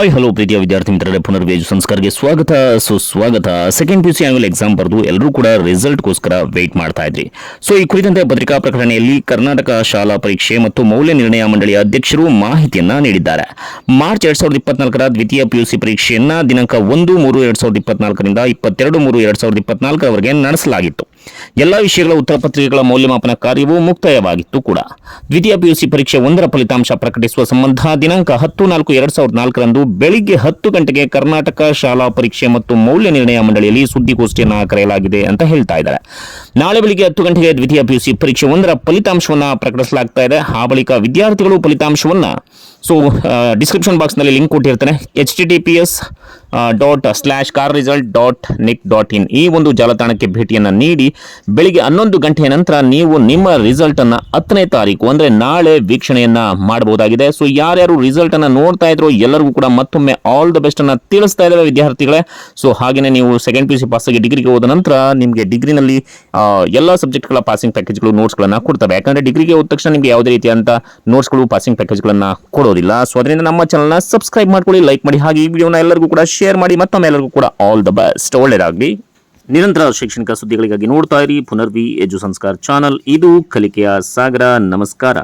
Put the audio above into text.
Hi hello ಪ್ರೀತಿಯ ವಿದ್ಯಾರ್ಥಿ ಮಿತ್ರರೇ, ಪುನರ್ವೇಜು ಸಂಸ್ಕಾರಕ್ಕೆ ಸ್ವಾಗತ ಸುಸ್ವಾಗತ. ಸೆಕೆಂಡ್ PUC ಆನ್ಯುವಲ್ ಎಕ್ಸಾಮ್ ಬರೆದು ಎಲ್ಲರೂ ಕೂಡ ರಿಸಲ್ಟ್ಗೋಸ್ಕರ ವೇಟ್ ಮಾಡ್ತಾ ಇದ್ರಿ. ಸೊ ಈ ಕುರಿತಂತೆ ಪತ್ರಿಕಾ ಪ್ರಕಟಣೆಯಲ್ಲಿ ಕರ್ನಾಟಕ ಶಾಲಾ ಪರೀಕ್ಷೆ ಮತ್ತು ಮೌಲ್ಯ ನಿರ್ಣಯ ಮಂಡಳಿಯ ಅಧ್ಯಕ್ಷರು ಮಾಹಿತಿಯನ್ನ ನೀಡಿದ್ದಾರೆ. ಮಾರ್ಚ್ 2024ರ ದ್ವಿತೀಯ PUC ಪರೀಕ್ಷೆಯನ್ನ ದಿನಾಂಕ 1-3-2024ರಿಂದ 22-3-2024ರವರೆಗೆ ನಡೆಸಲಾಗಿತ್ತು. ಎಲ್ಲಾ ವಿಷಯಗಳ ಉತ್ತರ ಪತ್ರಿಕೆಗಳ ಮೌಲ್ಯಮಾಪನ ಕಾರ್ಯವು ಮುಕ್ತಾಯವಾಗಿತ್ತು ಕೂಡ. ದ್ವಿತೀಯ PUC ಪರೀಕ್ಷೆ 1ರ ಫಲಿತಾಂಶ ಪ್ರಕಟಿಸುವ ಸಂಬಂಧ ದಿನಾಂಕ 10-4-2024ರಂದು ಬೆಳಿಗ್ಗೆ 10 ಗಂಟೆಗೆ ಕರ್ನಾಟಕ ಶಾಲಾ ಪರೀಕ್ಷೆ ಮತ್ತು ಮೌಲ್ಯ ನಿರ್ಣಯ ಮಂಡಳಿಯಲ್ಲಿ ಸುದ್ದಿಗೋಷ್ಠಿಯನ್ನು ಕರೆಯಲಾಗಿದೆ ಅಂತ ಹೇಳ್ತಾ ಇದ್ದಾರೆ. ನಾಳೆ ಬೆಳಿಗ್ಗೆ 10 ಗಂಟೆಗೆ ದ್ವಿತೀಯ PUC ಪರೀಕ್ಷೆ 1ರ ಫಲಿತಾಂಶವನ್ನು ಪ್ರಕಟಿಸಲಾಗ್ತಾ ಇದೆ. ಆ ಬಳಿಕ ವಿದ್ಯಾರ್ಥಿಗಳು ಫಲಿತಾಂಶವನ್ನ ಡಿಸ್ಕ್ರಿಪ್ಷನ್ ಬಾಕ್ಸ್ನಲ್ಲಿ ಲಿಂಕ್ ಕೊಟ್ಟಿರ್ತಾನೆ, https:/carresult.nic.in ಈ ಒಂದು ಜಾಲತಾಣಕ್ಕೆ ಭೇಟಿಯನ್ನು ನೀಡಿ ಬೆಳಿಗ್ಗೆ 11 ಗಂಟೆಯ ನಂತರ ನೀವು ನಿಮ್ಮ ರಿಸಲ್ಟ್ ಅನ್ನ 10ನೇ ತಾರೀಕು ಅಂದ್ರೆ ನಾಳೆ ವೀಕ್ಷಣೆಯನ್ನ ಮಾಡಬಹುದಾಗಿದೆ. ಸೊ ಯಾರ್ಯಾರು ರಿಸಲ್ಟ್ ಅನ್ನ ನೋಡ್ತಾ ಇದ್ರು ಎಲ್ಲರಿಗೂ ಕೂಡ ಮತ್ತೊಮ್ಮೆ ಆಲ್ ದ ಬೆಸ್ಟ್ ಅನ್ನ ತಿಳಿಸ್ತಾ ಇದ್ದೇವೆ ವಿದ್ಯಾರ್ಥಿಗಳೇ. ಸೊ ಹಾಗೇನೆ ನೀವು ಸೆಕೆಂಡ್ PUC ಪಾಸ್ ಆಗಿ ಡಿಗ್ರಿಗೆ ಹೋದ ನಂತರ ನಿಮಗೆ ಡಿಗ್ರಿನಲ್ಲಿ ಎಲ್ಲಾ ಸಬ್ಜೆಕ್ಟ್ಗಳ ಪಾಸಿಂಗ್ ಪ್ಯಾಕೇಜ್ಗಳು ನೋಟ್ಸ್ಗಳನ್ನ ಕೊಡ್ತವೆ. ಯಾಕಂದ್ರೆ ಡಿಗ್ರಿಗೆ ಹೋದ ತಕ್ಷಣ ನಿಮಗೆ ಯಾವುದೇ ರೀತಿಯಂತ ನೋಟ್ಸ್ಗಳು ಪಾಸಿಂಗ್ ಪ್ಯಾಕೇಜ್ಗಳನ್ನ ಕೊಡೋದಿಲ್ಲ. ಸೊ ಅದರಿಂದ ನಮ್ಮ ಚಾನಲ್ನ ಸಬ್ಸ್ಕ್ರೈಬ್ ಮಾಡ್ಕೊಳ್ಳಿ, ಲೈಕ್ ಮಾಡಿ, ಹಾಗೆ ಈ ವಿಡಿಯೋನ ಎಲ್ಲರಿಗೂ ಕೂಡ ಶೇರ್ ಮಾಡಿ. ಮತ್ತೊಮ್ಮೆ ಎಲ್ಲರಿಗೂ ಕೂಡ ಆಲ್ ದ ಬೆಸ್ಟ್, ಒಳ್ಳೆಯದಾಗಲಿ. ನಿರಂತರ ಶೈಕ್ಷಣಿಕ ಸುದ್ದಿಗಳಿಗಾಗಿ ನೋಡ್ತಾ ಇರಿ ಪುನರ್ವಿ ಎಜು ಸಂಸ್ಕಾರ ಚಾನಲ್. ಇದು ಕಲಿಕೆಯ ಸಾಗರ. ನಮಸ್ಕಾರ.